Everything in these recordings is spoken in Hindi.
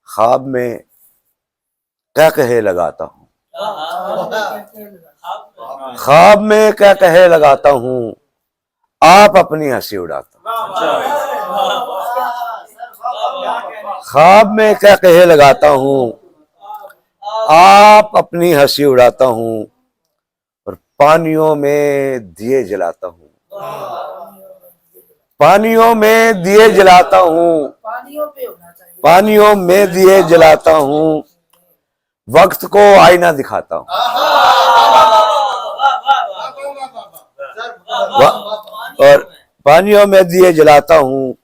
ख्वाब में क्या कहे लगाता हूँ, ख्वाब में क्या कहे लगाता हूँ, आप अपनी हंसी उड़ाता हूँ। ख्वाब में क्या कहे लगाता हूँ, आप अपनी हंसी उड़ाता हूँ, और पानियों में दिए जलाता हूँ, पानियों में दिए जलाता हूँ, पानियों में दिए जलाता हूँ, वक्त को आईना दिखाता हूँ। और पानियों में दिए जलाता हूँ,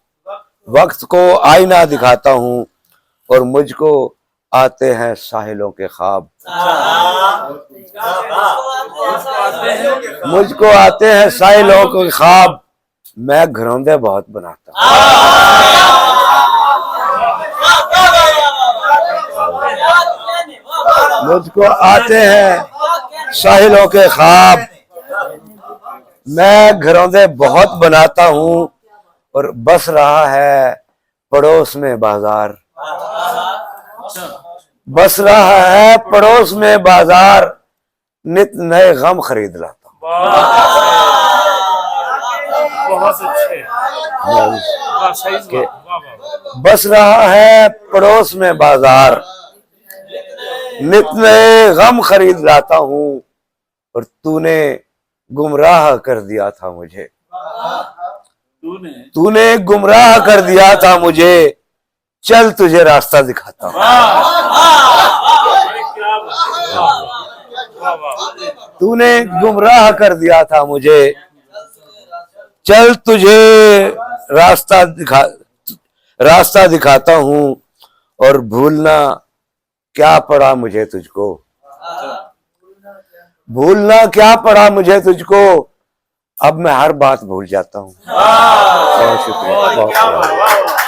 वक्त को आईना दिखाता हूँ, और मुझको आते हैं साहिलों के ख्वाब, मुझको आते हैं साहिलों के ख्वाब, मैं घरौंदे बहुत बनाता हूँ। मुझको आते हैं साहिलों के ख्वाब, मैं घरौंदे बहुत बनाता हूँ, और बस रहा है पड़ोस में बाजार, बस रहा है पड़ोस में बाजार, नित नए गम खरीद लाता हूँ। बहुत अच्छे, बस रहा है पड़ोस में बाजार, नित नए गम खरीद लाता हूँ, और तूने गुमराह कर दिया था मुझे, तूने गुमराह कर दिया था मुझे, चल तुझे रास्ता दिखाता हूँ। तूने गुमराह कर दिया था मुझे, चल तुझे रास्ता दिखाता हूँ, और भूलना क्या पड़ा मुझे तुझको, भूलना क्या पड़ा मुझे तुझको, अब मैं हर बात भूल जाता हूँ। बहुत शुक्रिया, बहुत शुक्रिया।